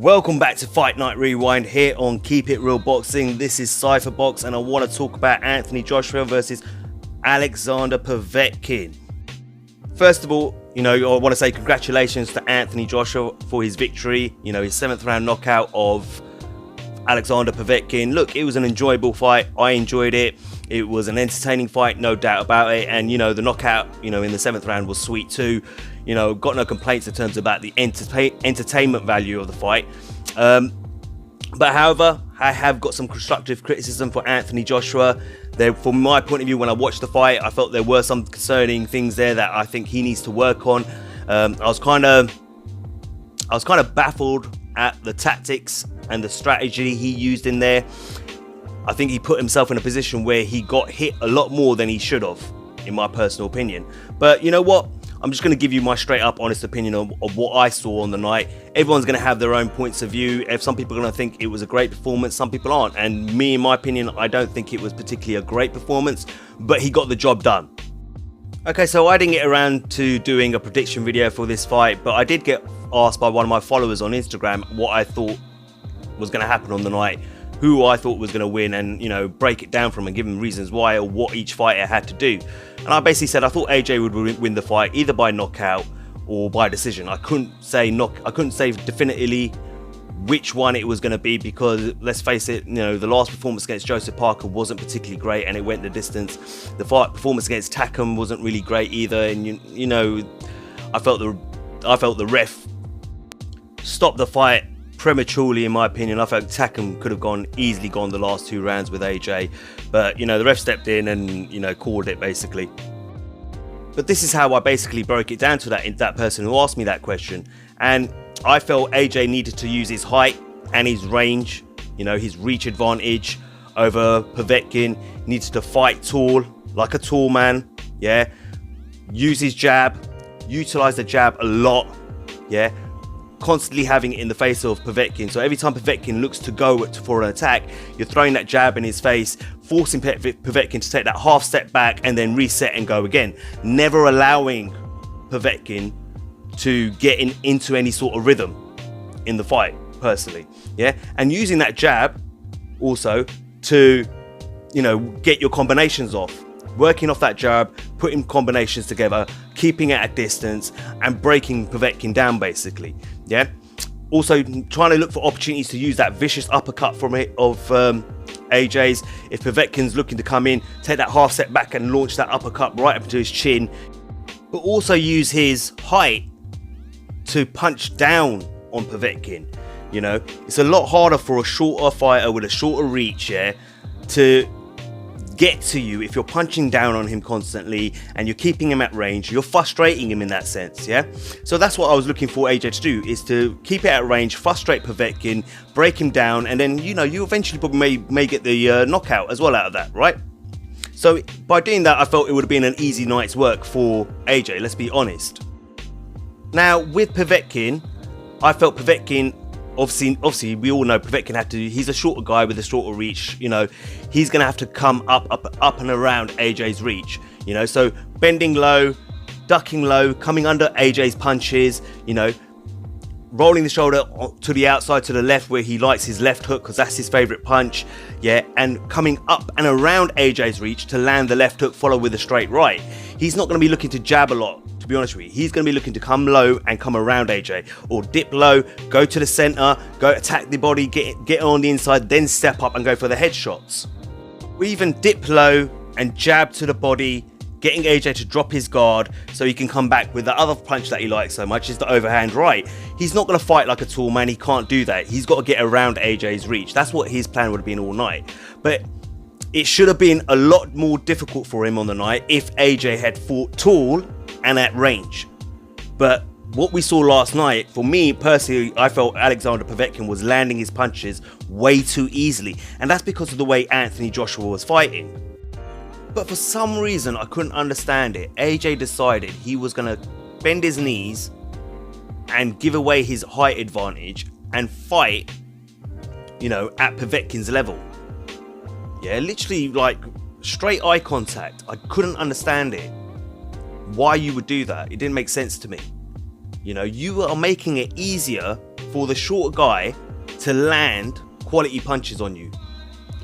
Welcome back to Fight Night Rewind here on Keep It Real Boxing. This is Cypherbox and I want to talk about Anthony Joshua versus Alexander Povetkin. First of all, I want to say congratulations to Anthony Joshua for his victory. His 7th round knockout of Alexander Povetkin. Look, it was an enjoyable fight. I enjoyed it. It was an entertaining fight, no doubt about it. And, the knockout, in the 7th round was sweet too. Got no complaints in terms about the entertainment value of the fight. But however, I have got some constructive criticism for Anthony Joshua. From my point of view, when I watched the fight, I felt there were some concerning things there that I think he needs to work on. I was kind of baffled at the tactics and the strategy he used in there. I think he put himself in a position where he got hit a lot more than he should have, in my personal opinion. But you know what? I'm just going to give you my straight up honest opinion of what I saw on the night. Everyone's going to have their own points of view. If some people are going to think it was a great performance, some people aren't. And me, in my opinion, I don't think it was particularly a great performance, but he got the job done. Okay, so I didn't get around to doing a prediction video for this fight, but I did get asked by one of my followers on Instagram what I thought was going to happen on the night, who I thought was going to win, and break it down from and give them reasons why or what each fighter had to do. And I basically said I thought AJ would win the fight either by knockout or by decision. I couldn't say definitively which one it was going to be because, let's face it, the last performance against Joseph Parker wasn't particularly great and it went the distance. The fight performance against Takam wasn't really great either, and I felt the ref stopped the fight prematurely, in my opinion. I felt Takam could have easily gone the last 2 rounds with AJ, but the ref stepped in and called it basically. But this is how I basically broke it down to that person who asked me that question, and I felt AJ needed to use his height and his range, his reach advantage over Povetkin. Needs to fight tall, like a tall man, use his jab, utilize the jab a lot, constantly having it in the face of Povetkin. So every time Povetkin looks to go for an attack, you're throwing that jab in his face, forcing Povetkin to take that half step back and then reset and go again. Never allowing Povetkin to get into any sort of rhythm in the fight, personally. And using that jab also to, get your combinations off. Working off that jab, putting combinations together, keeping it at distance and breaking Povetkin down basically. Also trying to look for opportunities to use that vicious uppercut from AJ's. If Povetkin's looking to come in, take that half step back and launch that uppercut right up to his chin, but also use his height to punch down on Povetkin. It's a lot harder for a shorter fighter with a shorter reach to get to you if you're punching down on him constantly and you're keeping him at range. You're frustrating him in that sense. So that's what I was looking for AJ to do, is to keep it at range, frustrate Povetkin, break him down, and then you eventually probably may get the knockout as well out of that, right? So by doing that, I felt it would have been an easy night's work for AJ, let's be honest. Now with Povetkin, I felt Povetkin, obviously we all know Povetkin he's a shorter guy with a shorter reach. He's gonna have to come up and around AJ's reach. So bending low, ducking low, coming under AJ's punches, rolling the shoulder to the outside to the left where he likes his left hook because that's his favorite punch, and coming up and around AJ's reach to land the left hook, follow with a straight right. He's not going to be looking to jab a lot, to be honest with you. He's going to be looking to come low and come around AJ, or dip low, go to the center, go attack the body, get on the inside, then step up and go for the headshots. Or even dip low and jab to the body, getting AJ to drop his guard so he can come back with the other punch that he likes so much, is the overhand right. He's not going to fight like a tall man. He can't do that. He's got to get around AJ's reach. That's what his plan would have been all night. But it should have been a lot more difficult for him on the night if AJ had fought tall and at range. But what we saw last night, for me personally, I felt Alexander Povetkin was landing his punches way too easily. And that's because of the way Anthony Joshua was fighting. But for some reason, I couldn't understand it. AJ decided he was going to bend his knees and give away his height advantage and fight, at Povetkin's level. Literally like straight eye contact. I couldn't understand it. Why you would do that? It didn't make sense to me. You are making it easier for the short guy to land quality punches on you,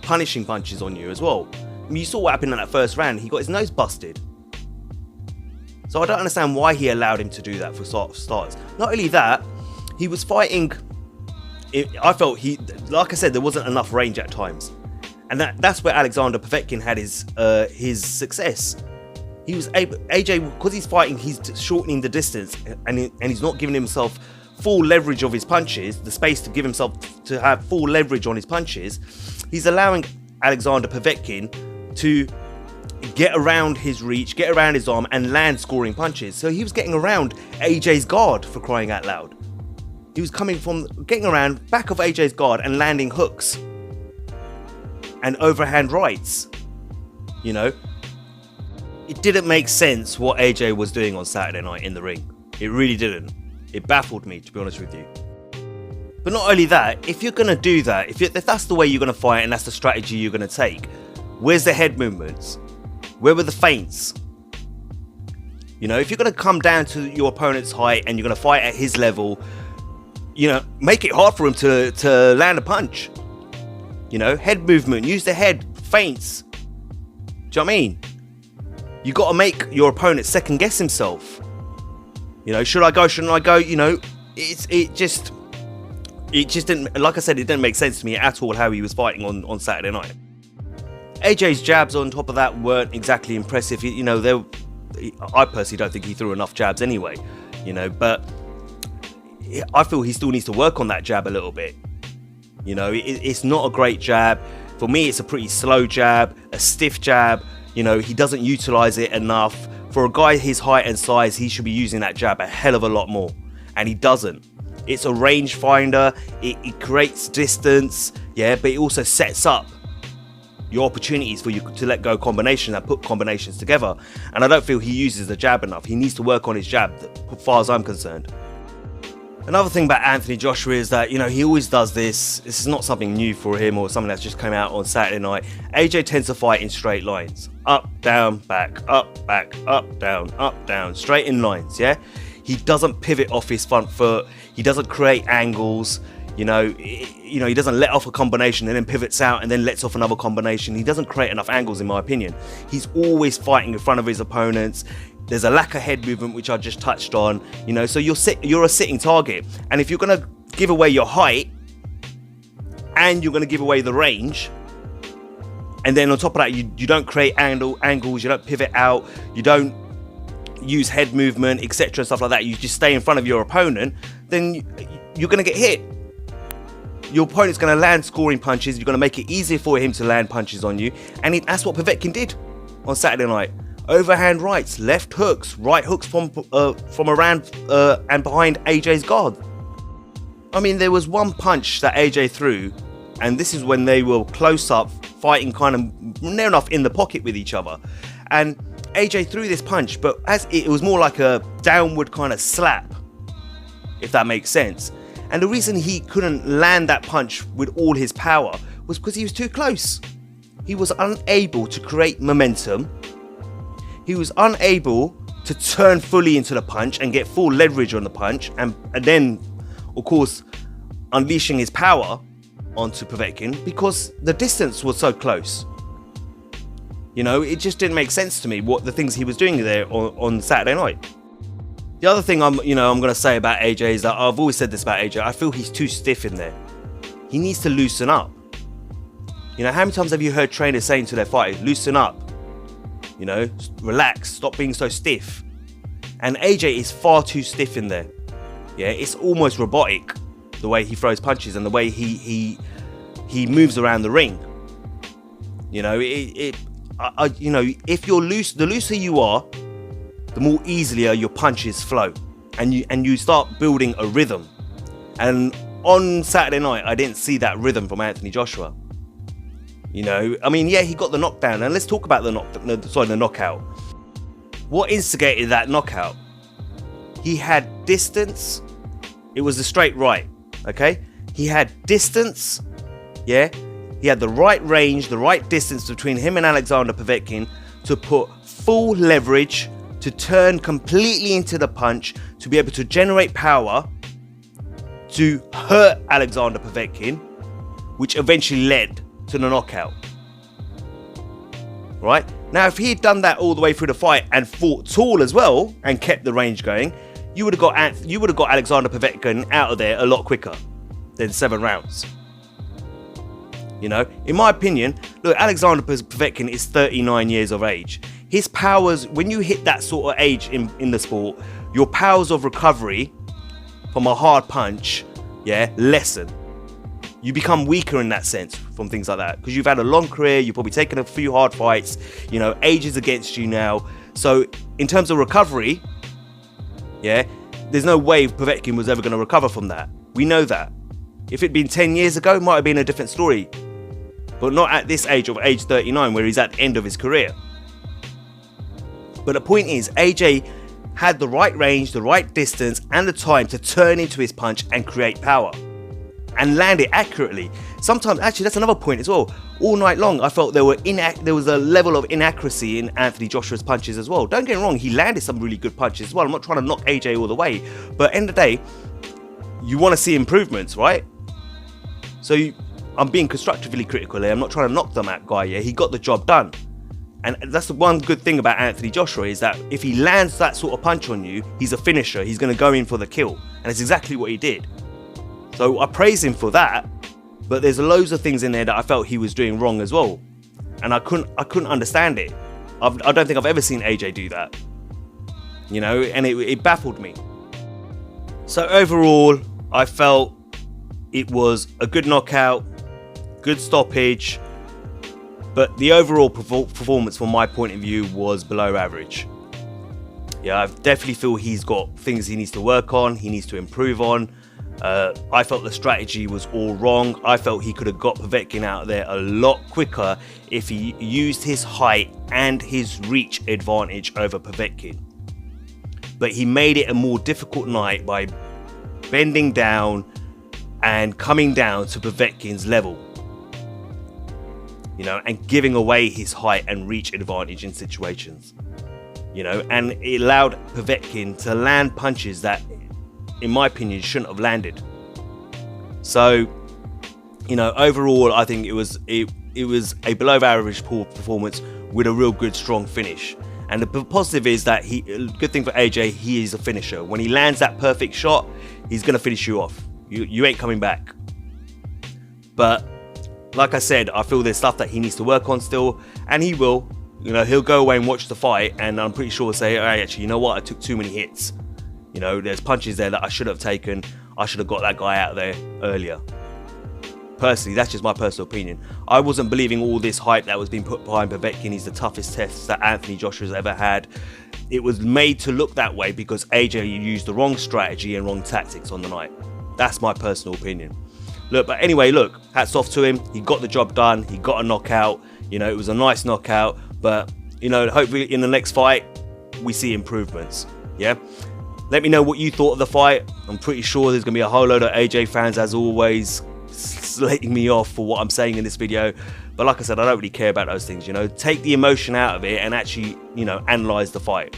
punishing punches on you as well. I mean, you saw what happened in that first round. He got his nose busted. So I don't understand why he allowed him to do that for starters. Not only that, he was fighting. I felt like I said, there wasn't enough range at times, and that's where Alexander Povetkin had his success. He was able, AJ, because he's fighting, he's shortening the distance, and he's not giving himself full leverage of his punches, the space to give himself to have full leverage on his punches. He's allowing Alexander Povetkin to get around his reach, get around his arm, and land scoring punches. So he was getting around AJ's guard, for crying out loud. He was getting around back of AJ's guard and landing hooks and overhand rights. You know, it didn't make sense what AJ was doing on Saturday night in the ring. It really didn't. It baffled me, to be honest with you. But not only that, if you're going to do that, if that's the way you're going to fight and that's the strategy you're going to take, where's the head movements? Where were the feints? You know, if you're going to come down to your opponent's height and you're going to fight at his level, you know, make it hard for him to land a punch. You know, head movement, use the head, feints. Do you know what I mean? You got to make your opponent second guess himself. You know, should I go, shouldn't I go? You know, it just didn't, like I said, it didn't make sense to me at all how he was fighting on Saturday night. AJ's jabs on top of that weren't exactly impressive. You know, I personally don't think he threw enough jabs anyway. You know, but I feel he still needs to work on that jab a little bit. You know, it's not a great jab. For me, it's a pretty slow jab, a stiff jab. You know, he doesn't utilize it enough. For a guy his height and size, he should be using that jab a hell of a lot more. And he doesn't. It's a range finder. It creates distance. Yeah, but it also sets up your opportunities for you to let go combinations and put combinations together. And I don't feel he uses the jab enough. He needs to work on his jab, as far as I'm concerned. Another thing about Anthony Joshua is that, you know, he always does this. This is not something new for him or something that's just come out on Saturday night. AJ tends to fight in straight lines. Up, down, back, up, down, straight in lines, yeah? He doesn't pivot off his front foot. He doesn't create angles. You know, he doesn't let off a combination and then pivots out and then lets off another combination. He doesn't create enough angles, in my opinion. He's always fighting in front of his opponents. There's a lack of head movement, which I just touched on. You know, so you're a sitting target. And if you're going to give away your height and you're going to give away the range, and then on top of that, you don't create angles, you don't pivot out, you don't use head movement, etc., stuff like that, you just stay in front of your opponent, then you're going to get hit. Your opponent's going to land scoring punches. You're going to make it easier for him to land punches on you. And that's what Povetkin did on Saturday night. Overhand rights, left hooks, right hooks from around and behind AJ's guard. I mean, there was one punch that AJ threw, and this is when they were close up, fighting kind of near enough in the pocket with each other. And AJ threw this punch, but as it was more like a downward kind of slap, if that makes sense. And the reason he couldn't land that punch with all his power was because he was too close. He was unable to create momentum. He was unable to turn fully into the punch and get full leverage on the punch. And then, of course, unleashing his power onto Povetkin because the distance was so close. You know, it just didn't make sense to me what the things he was doing there on Saturday night. The other thing I'm going to say about AJ is that I've always said this about AJ. I feel he's too stiff in there. He needs to loosen up. You know, how many times have you heard trainers saying to their fighters, loosen up? You know, relax, stop being so stiff. And AJ is far too stiff in there. Yeah, it's almost robotic, the way he throws punches and the way he moves around the ring. You know, you know, if you're loose, the looser you are, the more easier your punches flow, and you start building a rhythm. And on Saturday night, I didn't see that rhythm from Anthony Joshua. You know, I mean, yeah, he got the knockdown, and let's talk about the knockout. What instigated that knockout? He had distance. It was a straight right, okay? He had distance, yeah? He had the right range, the right distance between him and Alexander Povetkin to put full leverage, to turn completely into the punch, to be able to generate power, to hurt Alexander Povetkin, which eventually led to the knockout. Right? Now, if he had done that all the way through the fight and fought tall as well and kept the range going, you would have got Alexander Povetkin out of there a lot quicker than 7 rounds. You know, in my opinion, look, Alexander Povetkin is 39 years of age. His powers, when you hit that sort of age in the sport, your powers of recovery from a hard punch, lessen. You become weaker in that sense from things like that because you've had a long career, you've probably taken a few hard fights, you know, age is against you now. So in terms of recovery, there's no way Povetkin was ever going to recover from that. We know that. If it'd been 10 years ago, it might have been a different story. But not at this age of age 39 where he's at the end of his career. But the point is, AJ had the right range, the right distance and the time to turn into his punch and create power. And land it accurately. Sometimes, actually, that's another point as well. All night long, I felt there was a level of inaccuracy in Anthony Joshua's punches as well. Don't get me wrong, he landed some really good punches as well. I'm not trying to knock AJ all the way. But at the end of the day, you want to see improvements, right? So I'm being constructively critical here. I'm not trying to knock that guy. He got the job done. And that's the one good thing about Anthony Joshua is that if he lands that sort of punch on you, he's a finisher. He's going to go in for the kill. And it's exactly what he did. So I praise him for that, but there's loads of things in there that I felt he was doing wrong as well, and I couldn't understand it. I don't think I've ever seen AJ do that, you know, and it baffled me. So overall, I felt it was a good knockout, good stoppage, but the overall performance from my point of view was below average. Yeah, I definitely feel he's got things he needs to work on, he needs to improve on. I felt the strategy was all wrong. I felt he could have got Povetkin out of there a lot quicker if he used his height and his reach advantage over Povetkin. But he made it a more difficult night by bending down and coming down to Povetkin's level. You know, and giving away his height and reach advantage in situations. You know, and it allowed Povetkin to land punches that, in my opinion, shouldn't have landed. So, you know, overall, I think it was a below average performance with a real good, strong finish. And the positive is that good thing for AJ, he is a finisher. When he lands that perfect shot, he's going to finish you off. You ain't coming back. But like I said, I feel there's stuff that he needs to work on still, and he will. You know, he'll go away and watch the fight, and I'm pretty sure he'll say, hey, actually, you know what? I took too many hits. You know, there's punches there that I should have taken. I should have got that guy out of there earlier. Personally, that's just my personal opinion. I wasn't believing all this hype that was being put behind Povetkin. He's the toughest test that Anthony Joshua's ever had. It was made to look that way because AJ used the wrong strategy and wrong tactics on the night. That's my personal opinion. Look, but anyway, look, hats off to him. He got the job done. He got a knockout. You know, it was a nice knockout. But, you know, hopefully in the next fight, we see improvements. Yeah? Let me know what you thought of the fight. I'm pretty sure there's going to be a whole load of AJ fans, as always, slating me off for what I'm saying in this video. But like I said, I don't really care about those things, you know. Take the emotion out of it and actually, you know, analyze the fight.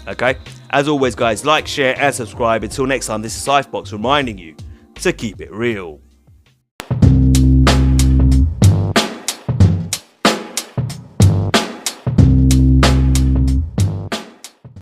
Okay? As always, guys, like, share, and subscribe. Until next time, this is Cyphbox reminding you to keep it real.